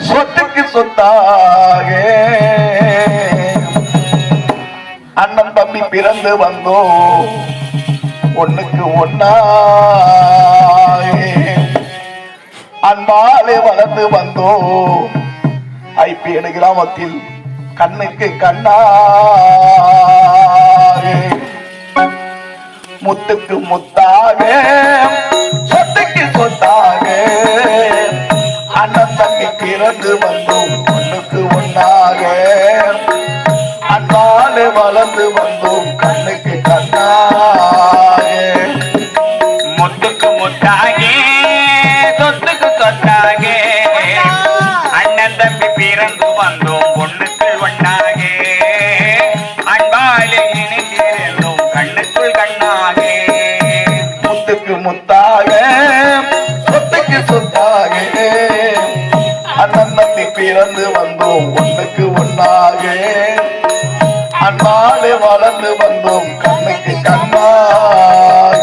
சொத்துக்கு சொத்தாக அண்ணன் தம்பி பிறந்து வந்தோம் ஒண்ணுக்கு ஒன்னா அன்பாலே வளர்ந்து வந்தோம் ஐப்பேடு கிராமத்தில் கண்ணுக்கு கண்ணா முத்துக்கு முத்தாக சொத்துக்கு சொத்தாக அண்ணன் தம்பி பிறந்து வந்தோம் ஒண்ணுக்கு ஒன்னாக அன்பாலே வளர்ந்து வந்தோம் கண்ணுக்கு கண்ணாக முத்துக்கு முத்தாக சொத்துக்கு சொத்தாக அண்ணன் தம்பி பிறந்து வந்தோம் ஒண்ணுக்குள் ஒன்னாக அன்பாலே இணைந்திருந்தோம் கண்ணுக்குள் கண்ணாக முத்துக்கு முத்தாக சொத்துக்கு சொத்தாக அண்ணன் தம்பி பிறந்து வந்தோம் ஒண்ணுக்கு ஒன்னாக அன்பாலே வளர்ந்து வந்தோம் கண்ணுக்கு கண்ணாக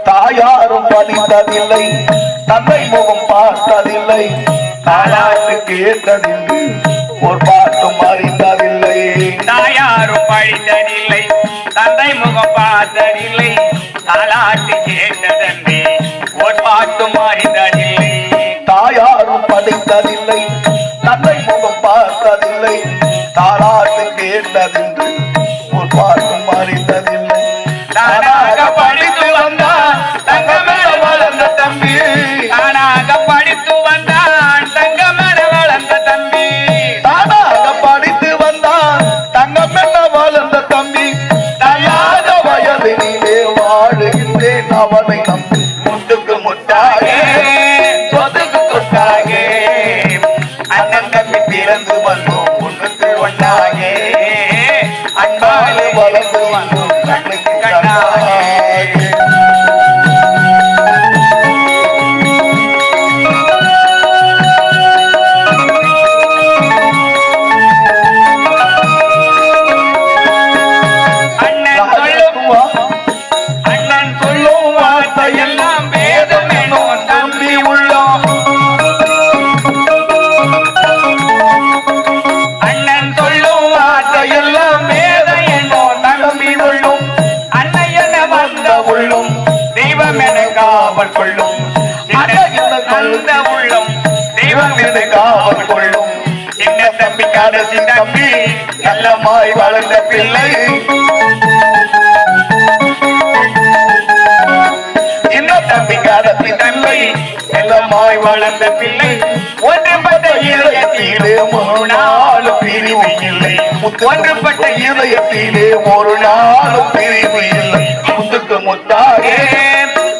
தாயாரும் படித்ததில்லை தந்தை முகம் பார்த்ததில்லை தாயாருக்கு கேட்டதில்லை ஒரு பாட்டும் அறிந்ததில்லை தாயாரும் படித்ததில்லை தந்தை முகம் பார்த்ததில்லை தாலாட்டு கேட்டதன்றி ஒரு பாட்டும் அறிந்ததில்லை தாயாரும் படித்ததில்லை தந்தை முகம் பார்த்ததில்லை தாலாட்டு கேட்டதில்லை ஒரு பாட்டும் அறிந்ததில்லை தானாக படித்து வந்தான் தங்கமர வளர்ந்த தம்பி தானாக படித்து வந்தான் தங்கமர வளர்ந்த தம்பி தானாக படித்து வந்தான் தங்கமென்ன வளர்ந்த தம்பி தயாத வயதினிலே வாழுகின்றேன் அவனை நம்பி முட்டுக்கு முட்டாக சொத்துக்கு சொத்தாக அண்ணன் தம்பி பிறந்து வந்தோம் ஒண்ணுக்கு ஒன்றாக அன்பாலே வளர்ந்து வந்தோம் கண்ணுக்கு கண்ணாக அண்ணன் சொல்லும் வார்த்தையெல்லாம் வேதம் என்னும் தம்பி உள்ளோம் அண்ணன் சொல்லும் வார்த்தையெல்லாம் வேதம் என்னும் தம்பி உள்ளும் அன்னை என வந்த உள்ளும் தெய்வம் என காவல் கொள்ளும் வந்த உள்ளம் தெய்வம் என காவல் கொள்ளும் சின்ன தம்பி கடைசி தம்பி நல்லமாய் வளர்ந்த பிள்ளை இன்னும் தம்பி காலத்தின் தம்பி செல்லமாய் வளர்ந்த பிள்ளை ஒன்றுபட்ட இதயத்திலே ஒரு நாள் பிரிவு இல்லை ஒன்றுபட்ட இதயத்திலே ஒரு நாளும் பிரிவு இல்லை முத்துக்கு முத்தாக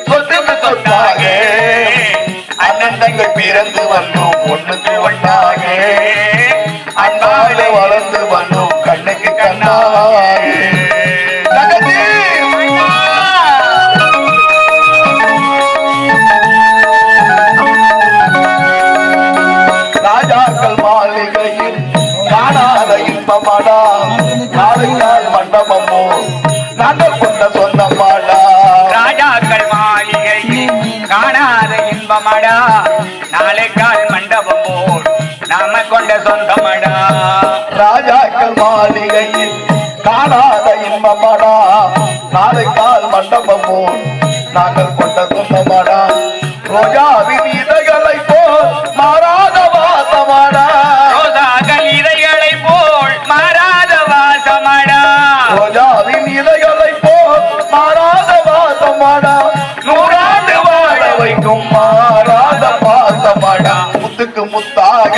சொத்துக்கு சொத்தாக அண்ணன் தங்கள் பிறந்து வந்தோம் ஒண்ணுக்கு ஒன்னாக அன்பாலே வளர்ந்து வந்தோம் கண்ணுக்கு கண்ணாக தங்கச்சி ராஜாக்கள் மாளிகையில் காணாத இன்பமாடா நாளைக்கால் மண்டபமோ நாங்கள் கொண்ட சொந்தமாடா ராஜாக்கள் மாளிகையில் காணாத இன்பமடா நாளைக்கால் மண்டபம் போல் நாம கொண்ட சொந்தமடா ராஜாக்கள் மாளிகையில் காணாத இன்பமாடா நாளைக்கால் மண்டபமோ நாங்கள் கொண்ட சொந்தமாடா ரோஜாவின் இதழ்களை போல் மாறாத வாசமாடா ரோசாக்கள் இதைகளை போல் மாறாத வாசமடா ரோஜாவின் இதழ்களை போல் மாறாத வாசமாடா நூறாண்டு வாழ வைக்கும் மாறாத பாசமாடா முத்துக்கு முத்தாக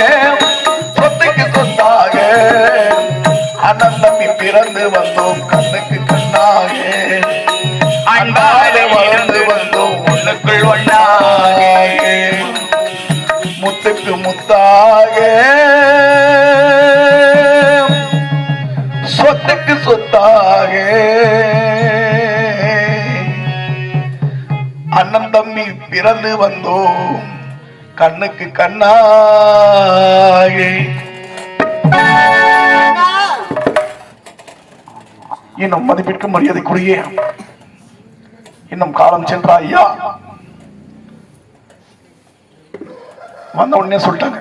சொத்துக்கு சொத்தாக அண்ணன் தம்பி பிறந்து வந்தோம் கண்ணுக்கு கண்ணாக அன்பாலே வளர்ந்து வந்தோம் ஒண்ணுக்குள் ஒன்னாக முத்துக்கு முத்தாக சொத்துக்கு சொத்தாக அண்ணன் தம்பி பிறந்து வந்தோம் கண்ணுக்கு கண்ணாக இன்னும் மதிப்பிற்கும் மரியாதைக்குரிய இன்னும் காலம் சென்ற ஐயா வந்த உடனே சொல்லிட்டாங்க,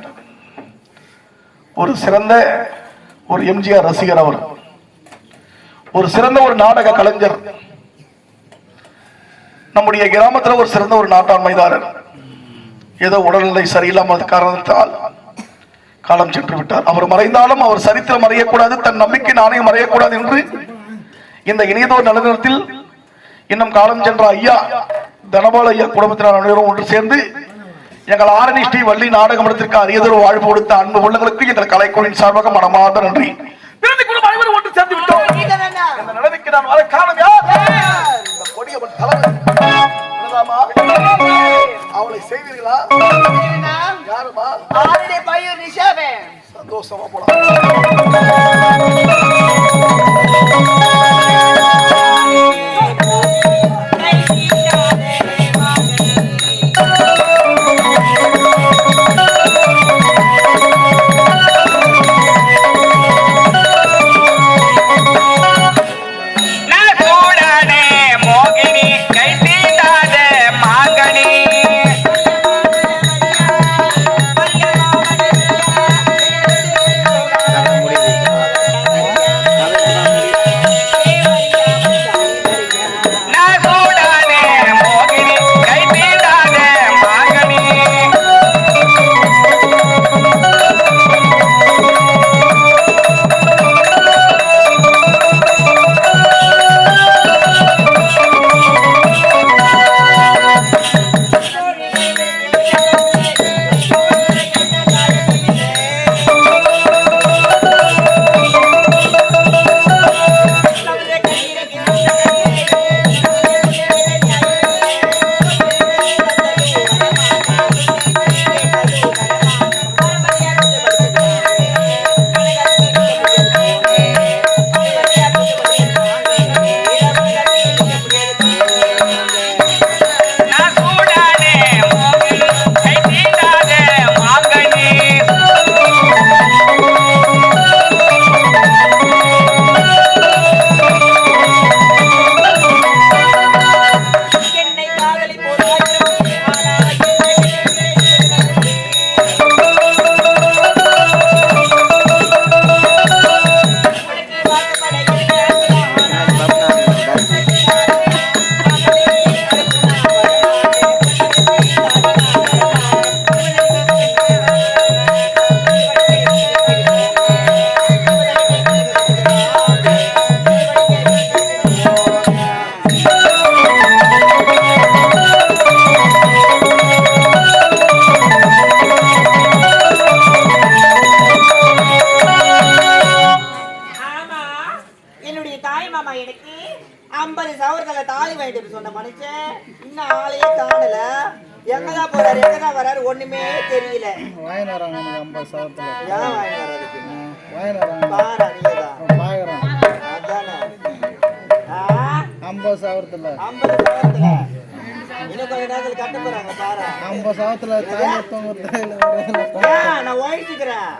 ஒரு சிறந்த ஒரு எம்ஜிஆர் ரசிகர், அவர் ஒரு சிறந்த ஒரு நாடக கலைஞர், நம்முடைய கிராமத்தில் ஒரு சிறந்த ஒரு நாட்டாண்மைதாரர், ஏதோ உடல்நிலை சரியில்லாமல் காரணத்தால் காலம் சென்று விட்டார். அவர் மறைந்தாலும் அவர் சரித்திரம் மறையக்கூடாது, தன் நம்பிக்கை நாணயம் மறையக்கூடாது என்று இந்த இணையதோர் நலனத்தில் இன்னும் காலம் சென்ற ஐயா தனபால் ஐயா குடும்பத்தினர் அனைவரும் ஒன்று சேர்ந்து எங்கள் ஆரணி ஸ்ரீ வள்ளி நாடகமடத்திற்கு அரியதொரு வாழ்வு கொடுத்த அன்பு உள்ளங்களுக்கு எங்கள் கலைக்குழுவின் சார்பாக மனமார்ந்த நன்றி. அனைவரும் ஒன்று சேர்ந்து விட்டோம். இந்த நிலைமைக்கு நான் வர காரணம் யார்? கொடியவன் தலைவர் அவளை செய்வீர்களா? யாருமா? சந்தோஷமா போலாம். ஒண்ணுமே தெரியல. வாங்கினாராங்க 50,000. ஏன் வாங்கினாராங்க? வாங்கினாராங்க. பாரா நீதான். பாக்குறேன். அதானே. 50,000ல. 50,000ல. இன்னும் கொஞ்ச நேரத்துல கட்ட போறாங்க பாரா. 50,000ல நான் ஓடிக்கிறேன்.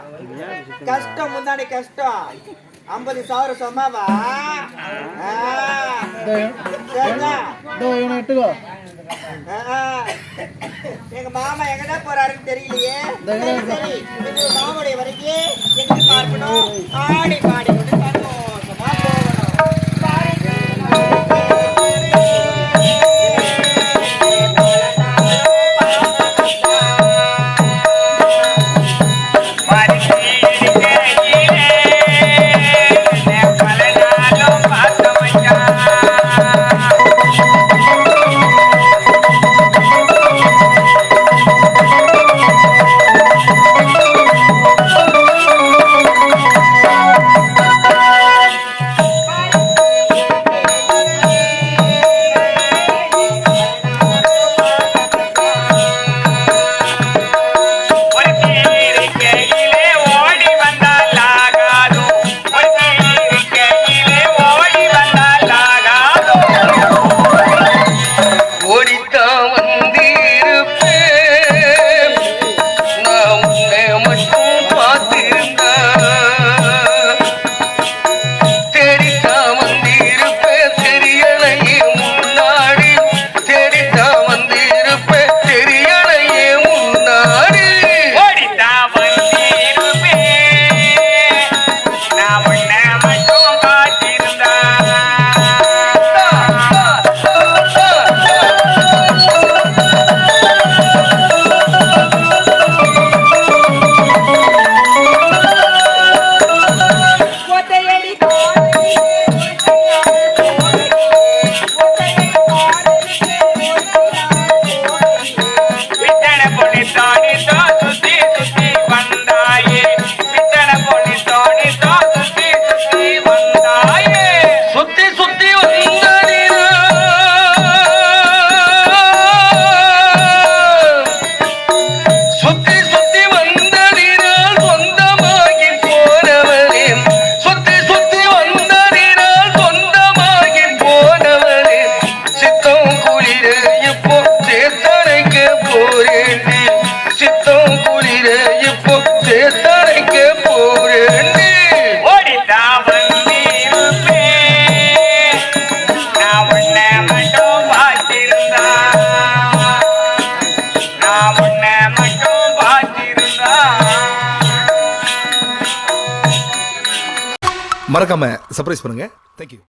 கஷ்டம் முந்தானே கஷ்டம். 50,000 சொன்னாவா? எங்க மாமா எங்கதான் போறாருன்னு தெரியலையே. சரி மாமுடைய வரைக்கும் எங்க பார்க்கணும், ஆடி பாடி கொண்டு சந்தோஷமா போகணும். மறக்காம சர்ப்ரைஸ் பண்ணுங்க. தேங்க்யூ.